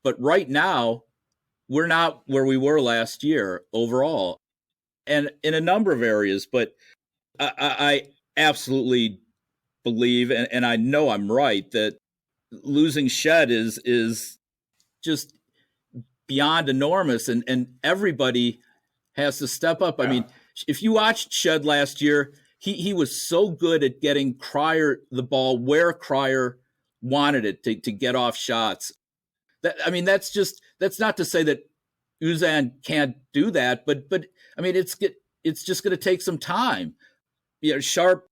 But right now, we're not where we were last year overall. And in a number of areas. But I absolutely believe, and I know I'm right, that losing Shed is just beyond enormous. And everybody has to step up. I mean, if you watched Shed last year, he was so good at getting Cryer the ball where Cryer wanted it to get off shots. That's not to say that Uzan can't do that, but I mean, it's just going to take some time. Sharp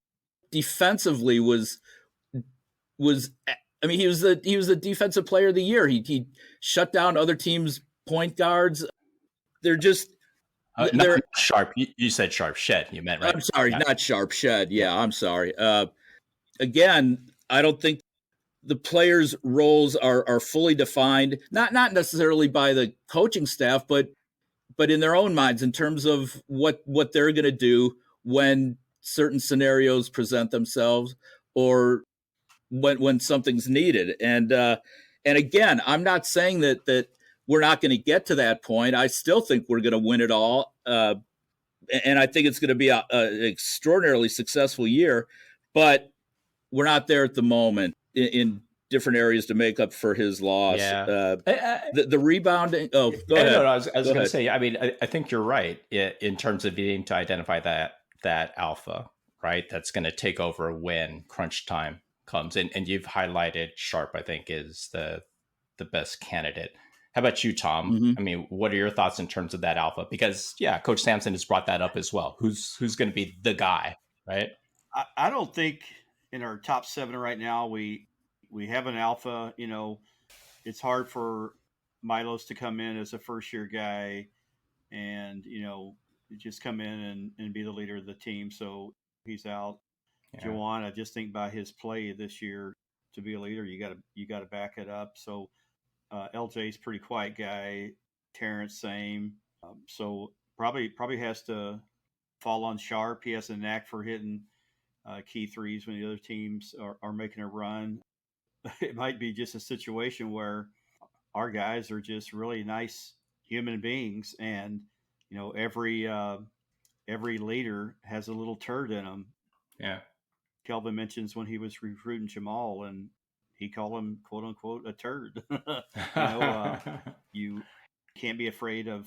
defensively was I mean, he was the defensive player of the year. He shut down other teams' point guards. They're just not Sharp. You said Sharp. Shed, you meant, right? I'm sorry, not Sharp. Shed. Yeah, I'm sorry. Again, I don't think the players' roles are fully defined. Not necessarily by the coaching staff, but in their own minds in terms of what they're going to do when certain scenarios present themselves or when something's needed. And again, I'm not saying that we're not going to get to that point. I still think we're going to win it all. And I think it's going to be an extraordinarily successful year, but we're not there at the moment in different areas to make up for his loss. Yeah. The rebounding. Oh, go ahead. No, I was going to say, I mean, I think you're right in terms of needing to identify that alpha, right? That's going to take over when crunch time comes. And you've highlighted Sharp, I think, is the best candidate. How about you, Tom? Mm-hmm. I mean, what are your thoughts in terms of that alpha? Because, Coach Sampson has brought that up as well. Who's going to be the guy, right? I don't think in our top 7 right now we have an alpha. It's hard for Milos to come in as a first-year guy and, just come in and be the leader of the team. So he's out. Yeah. Juwan, I just think by his play this year to be a leader, you got to back it up. So LJ's pretty quiet guy. Terrence, same. So probably has to fall on Sharp. He has a knack for hitting key threes when the other teams are making a run. It might be just a situation where our guys are just really nice human beings, and every leader has a little turd in them. Yeah. Kelvin mentions when he was recruiting Jamal, and he called him "quote unquote" a turd. You can't be afraid of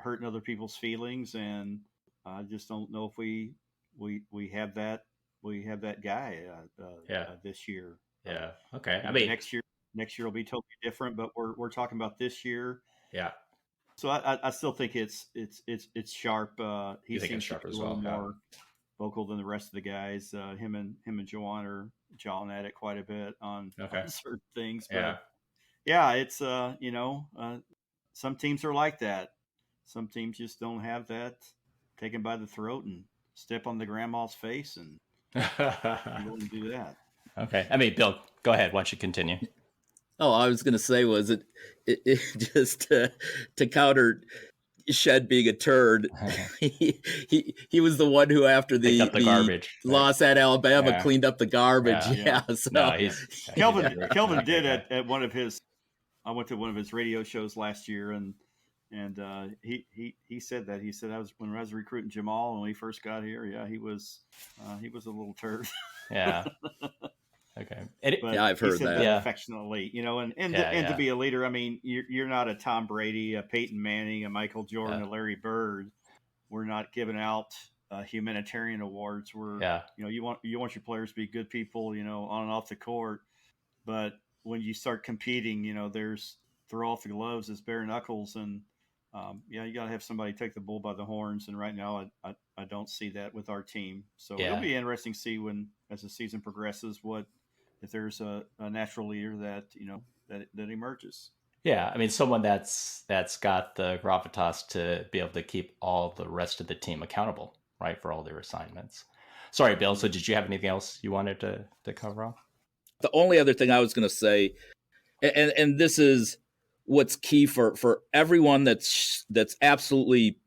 hurting other people's feelings, and I just don't know if we have that. We have that guy this year. Yeah. Okay. I mean, next year will be totally different, but we're talking about this year. Yeah. So I still think it's Sharp. He seems Sharp to be as a little well, more vocal than the rest of the guys. Him and Juwan are jawing at it quite a bit on certain things. But it's some teams are like that. Some teams just don't have that. Taken by the throat and step on the grandma's face, and you wouldn't do that. Okay. I mean, Bill, go ahead. Why don't you continue? Oh, I was going to say was it just to counter Shed being a turd. He was the one who, after the garbage loss at Alabama, cleaned up the garbage. So. No, Kelvin did at one of his. I went to one of his radio shows last year, and he said that. He said when I was recruiting Jamal when he first got here. Yeah, he was a little turd. Yeah. Okay. I've heard that. Affectionately, and to be a leader. I mean, you're not a Tom Brady, a Peyton Manning, a Michael Jordan, a Larry Bird. We're not giving out humanitarian awards. You want your players to be good people, on and off the court. But when you start competing, there's throw off the gloves, it's bare knuckles, and You got to have somebody take the bull by the horns, and right now I don't see that with our team. So Yeah. it'll be interesting to see as the season progresses, if there's a natural leader that that emerges. Yeah, I mean, someone that's got the gravitas to be able to keep all the rest of the team accountable, right, for all their assignments. Sorry, Bill. So did you have anything else you wanted to cover off? The only other thing I was going to say, and this is what's key for everyone that's absolutely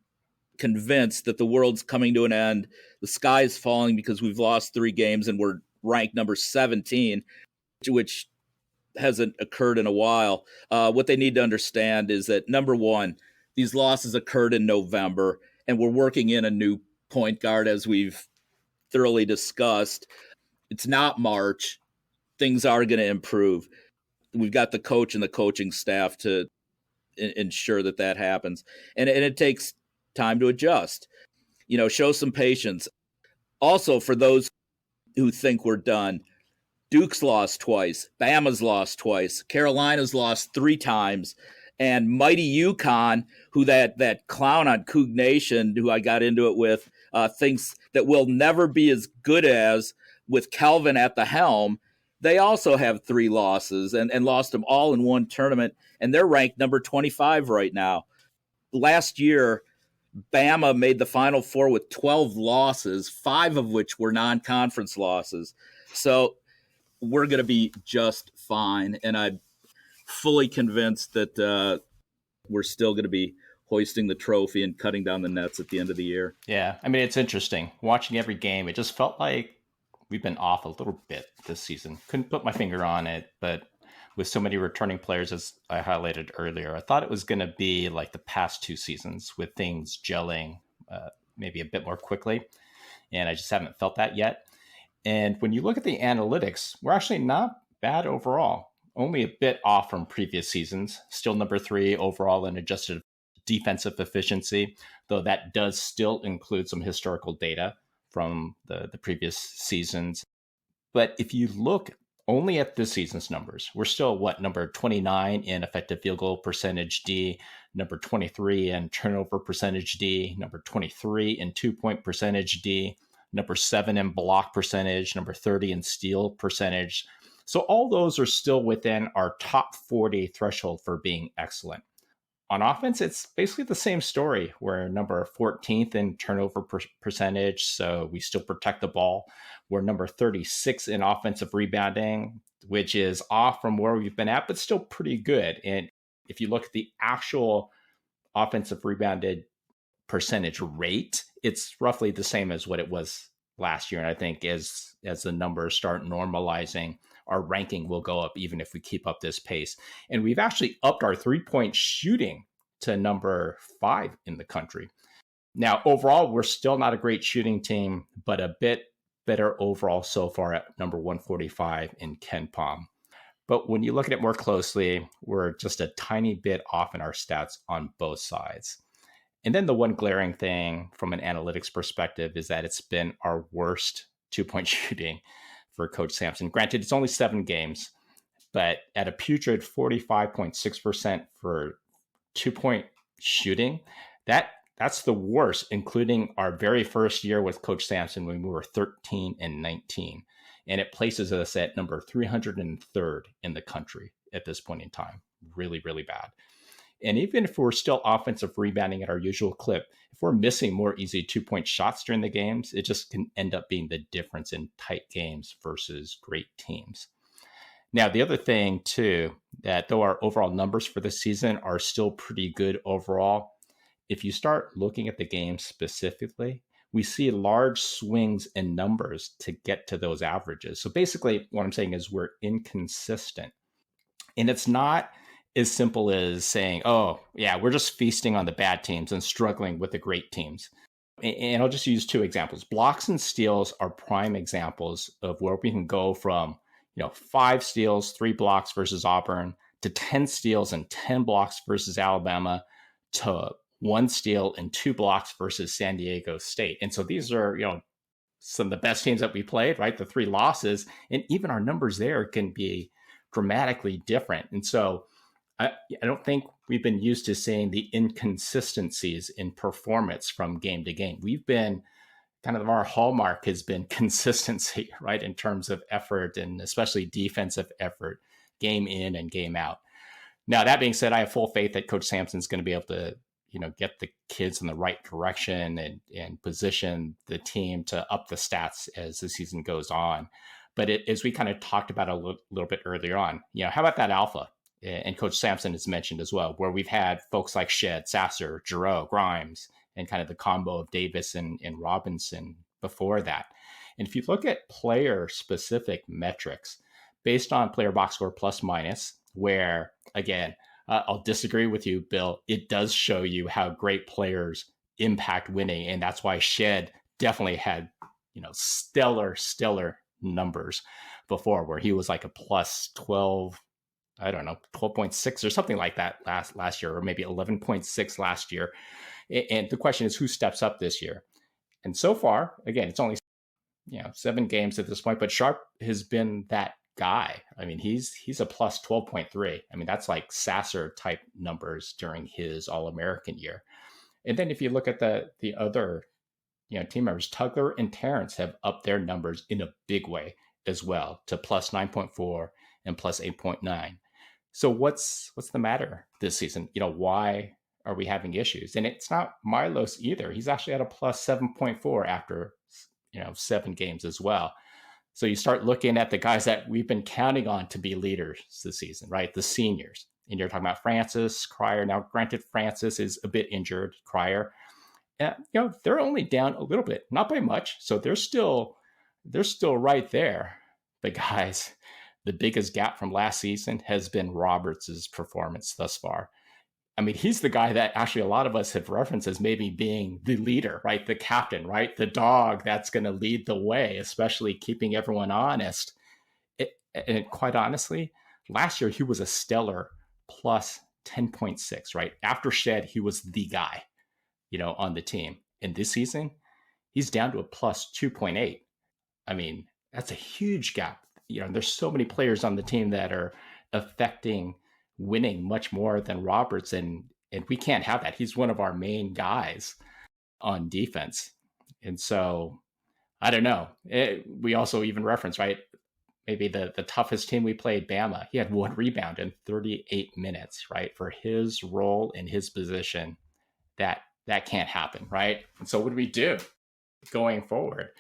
convinced that the world's coming to an end, the sky's falling because we've lost 3 games and we're ranked number 17, which hasn't occurred in a while. What they need to understand is that, number one, these losses occurred in November, and we're working in a new point guard, as we've thoroughly discussed. It's not March. Things are going to improve. We've got the coach and the coaching staff to ensure that happens. And it takes time to adjust. Show some patience. Also, for those who think we're done, Duke's lost twice. Bama's lost twice. Carolina's lost 3 times. And mighty UConn, who that clown on Coug Nation, who I got into it with, thinks that we'll never be as good as with Calvin at the helm. They also have 3 losses and lost them all in one tournament, and they're ranked number 25 right now. Last year, Bama made the Final Four with 12 losses, 5 of which were non-conference losses. So we're going to be just fine, and I'm fully convinced that we're still going to be hoisting the trophy and cutting down the nets at the end of the year. Yeah, I mean, it's interesting. Watching every game, it just felt like we've been off a little bit this season. Couldn't put my finger on it, but with so many returning players, as I highlighted earlier, I thought it was going to be like the past 2 seasons with things gelling maybe a bit more quickly, and I just haven't felt that yet. And when you look at the analytics, we're actually not bad overall. Only a bit off from previous seasons. Still number 3 overall in adjusted defensive efficiency, though that does still include some historical data from the previous seasons. But if you look only at this season's numbers, we're still, number 29 in effective field goal percentage D, number 23 in turnover percentage D, number 23 in 2-point percentage D, number 7 in block percentage, number 30 in steal percentage. So all those are still within our top 40 threshold for being excellent. On offense, it's basically the same story. We're number 14th in turnover percentage, so we still protect the ball. We're number 36 in offensive rebounding, which is off from where we've been at, but still pretty good. And if you look at the actual offensive rebounded percentage rate, it's roughly the same as what it was last year. And I think as the numbers start normalizing, our ranking will go up even if we keep up this pace. And we've actually upped our 3-point shooting to number 5 in the country. Now, overall, we're still not a great shooting team, but a bit better overall so far at number 145 in KenPom. But when you look at it more closely, we're just a tiny bit off in our stats on both sides. And then the one glaring thing from an analytics perspective is that it's been our worst 2-point shooting for Coach Sampson. Granted, it's only 7 games, but at a putrid 45.6% for 2-point shooting, that's the worst, including our very first year with Coach Sampson when we were 13-19. And it places us at number 303rd in the country at this point in time. Really, really bad. And even if we're still offensive rebounding at our usual clip, if we're missing more easy 2-point shots during the games, it just can end up being the difference in tight games versus great teams. Now, the other thing, too, that though our overall numbers for the season are still pretty good overall, if you start looking at the games specifically, we see large swings in numbers to get to those averages. So basically, what I'm saying is we're inconsistent. And it's not as simple as saying, oh, yeah, we're just feasting on the bad teams and struggling with the great teams. And I'll just use 2 examples. Blocks and steals are prime examples of where we can go from 5 steals, 3 blocks versus Auburn, to 10 steals and 10 blocks versus Alabama, to 1 steal and 2 blocks versus San Diego State. And so these are, some of the best teams that we played, right? The 3 losses, and even our numbers there can be dramatically different. And so I don't think we've been used to seeing the inconsistencies in performance from game to game. We've been kind of our hallmark has been consistency, right, in terms of effort and especially defensive effort, game in and game out. Now, that being said, I have full faith that Coach Sampson's going to be able to, get the kids in the right direction and position the team to up the stats as the season goes on. But as we kind of talked about a little bit earlier on, how about that alpha? And Coach Sampson has mentioned as well, where we've had folks like Shed, Sasser, Giroux, Grimes, and kind of the combo of Davis and Robinson before that. And if you look at player-specific metrics based on player box score plus minus, where, again, I'll disagree with you, Bill, it does show you how great players impact winning. And that's why Shed definitely had, stellar numbers before, where he was like a plus 12, I don't know, 12.6 or something like that last year, or maybe 11.6 last year. And the question is, who steps up this year? And so far, again, it's only 7 games at this point, but Sharp has been that guy. I mean, he's a plus 12.3. I mean, that's like Sasser type numbers during his All-American year. And then if you look at the other team members, Tugler and Terrence have upped their numbers in a big way as well to plus 9.4 and plus 8.9. So what's the matter this season? Why are we having issues? And it's not Milos either. He's actually at a plus 7.4 after 7 games as well. So you start looking at the guys that we've been counting on to be leaders this season, right? The seniors. And you're talking about Francis, Cryer. Now, granted, Francis is a bit injured, Cryer. They're only down a little bit, not by much. So they're still right there. But guys, the biggest gap from last season has been Roberts' performance thus far. I mean, he's the guy that actually a lot of us have referenced as maybe being the leader, right? The captain, right? The dog that's going to lead the way, especially keeping everyone honest. And quite honestly, last year he was a stellar plus 10.6, right? After Shed, he was the guy, on the team. And this season, he's down to a plus 2.8. I mean, that's a huge gap. There's so many players on the team that are affecting winning much more than Roberts, and we can't have that. He's one of our main guys on defense. And so, I don't know. We also even reference, right, maybe the toughest team we played, Bama. He had 1 rebound in 38 minutes, right? For his role in his position, that can't happen, right? And so what do we do going forward?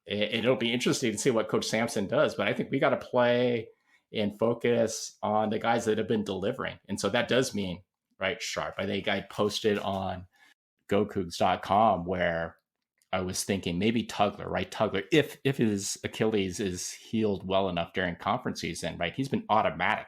It'll be interesting to see what Coach Sampson does, but I think we got to play and focus on the guys that have been delivering. And so that does mean, right, Sharp. I think I posted on GoCougs.com where I was thinking maybe Tugler, right? Tugler, if his Achilles is healed well enough during conference season, right? He's been automatic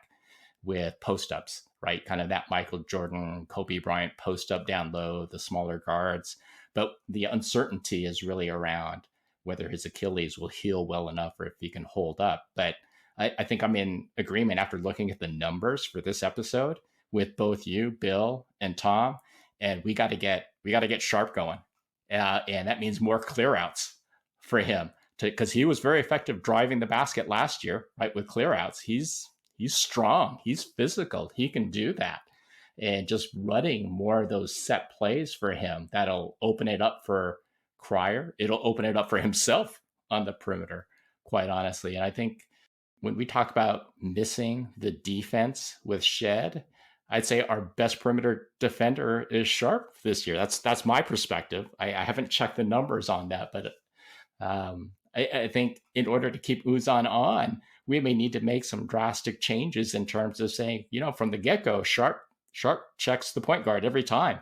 with post-ups, right? Kind of that Michael Jordan, Kobe Bryant post-up down low, the smaller guards. But the uncertainty is really around whether his Achilles will heal well enough or if he can hold up. But I think I'm in agreement after looking at the numbers for this episode with both you, Bill, and Tom, and we got to get Sharp going, and that means more clearouts for him because he was very effective driving the basket last year, right? With clearouts, he's strong, he's physical, he can do that, and just running more of those set plays for him that'll open it up for Cryer. It'll open it up for himself on the perimeter, quite honestly, and I think. When we talk about missing the defense with Shed, I'd say our best perimeter defender is Sharp this year. That's my perspective. I haven't checked the numbers on that, but I think in order to keep Uzan on, we may need to make some drastic changes in terms of saying, from the get-go, Sharp checks the point guard every time.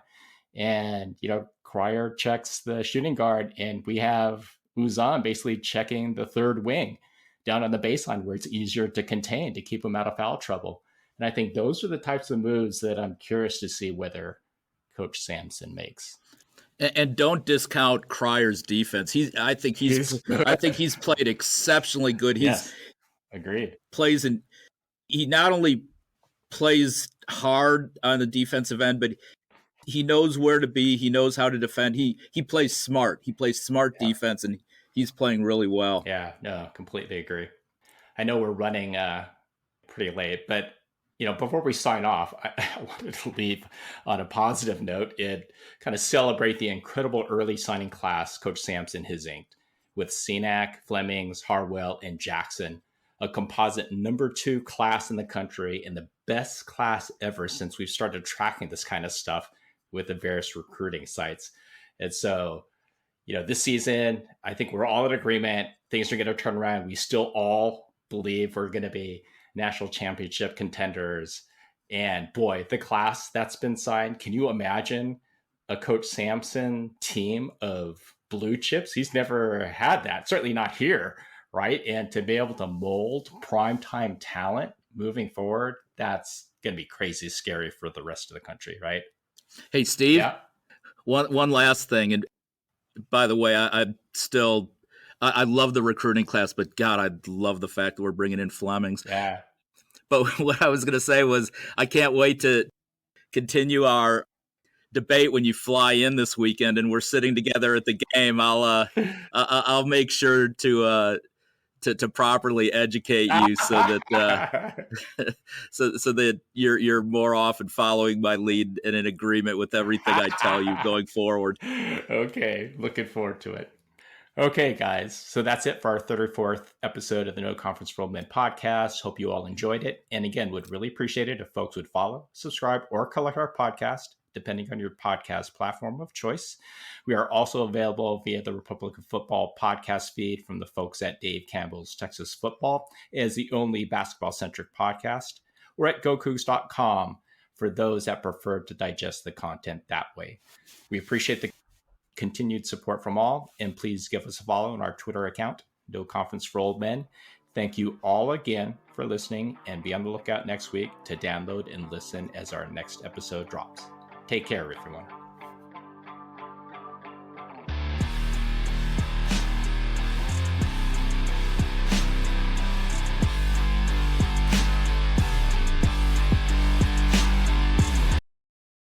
And, Cryer checks the shooting guard, and we have Uzan basically checking the third wing down on the baseline where it's easier to contain to keep him out of foul trouble. And I think those are the types of moves that I'm curious to see whether Coach Sampson makes. And don't discount Cryer's defense. I think he's played exceptionally good. Agreed. He not only plays hard on the defensive end, but he knows where to be. He knows how to defend. He plays smart. He plays smart defense, and he's playing really well. Yeah, no, completely agree. I know we're running pretty late, but before we sign off, I wanted to leave on a positive note and kind of celebrate the incredible early signing class Coach Sampson has inked with Cenac, Flemings, Harwell, and Jackson, a composite number 2 class in the country and the best class ever since we've started tracking this kind of stuff with the various recruiting sites. And so, this season, I think we're all in agreement. Things are going to turn around. We still all believe we're going to be national championship contenders. And boy, the class that's been signed, can you imagine a Coach Sampson team of blue chips? He's never had that, certainly not here, right? And to be able to mold primetime talent moving forward, that's going to be crazy scary for the rest of the country, right? Hey, Steve, Yeah. One last thing. And by the way, I love the recruiting class, but God, I love the fact that we're bringing in Flemings. Yeah. But what I was going to say was I can't wait to continue our debate when you fly in this weekend and we're sitting together at the game. I'll make sure to properly educate you so that so that you're more often following my lead and in agreement with everything I tell you going forward. Okay, looking forward to it. Okay, guys, so that's it for our 34th episode of the No Conference for Old Men podcast. Hope you all enjoyed it. And again, would really appreciate it if folks would follow, subscribe, or collect our podcast, depending on your podcast platform of choice. We are also available via the Republic of Football podcast feed from the folks at Dave Campbell's Texas Football as the only basketball-centric podcast, or at gocougs.com for those that prefer to digest the content that way. We appreciate the continued support from all, and please give us a follow on our Twitter account, No Conference for Old Men. Thank you all again for listening, and be on the lookout next week to download and listen as our next episode drops. Take care, everyone.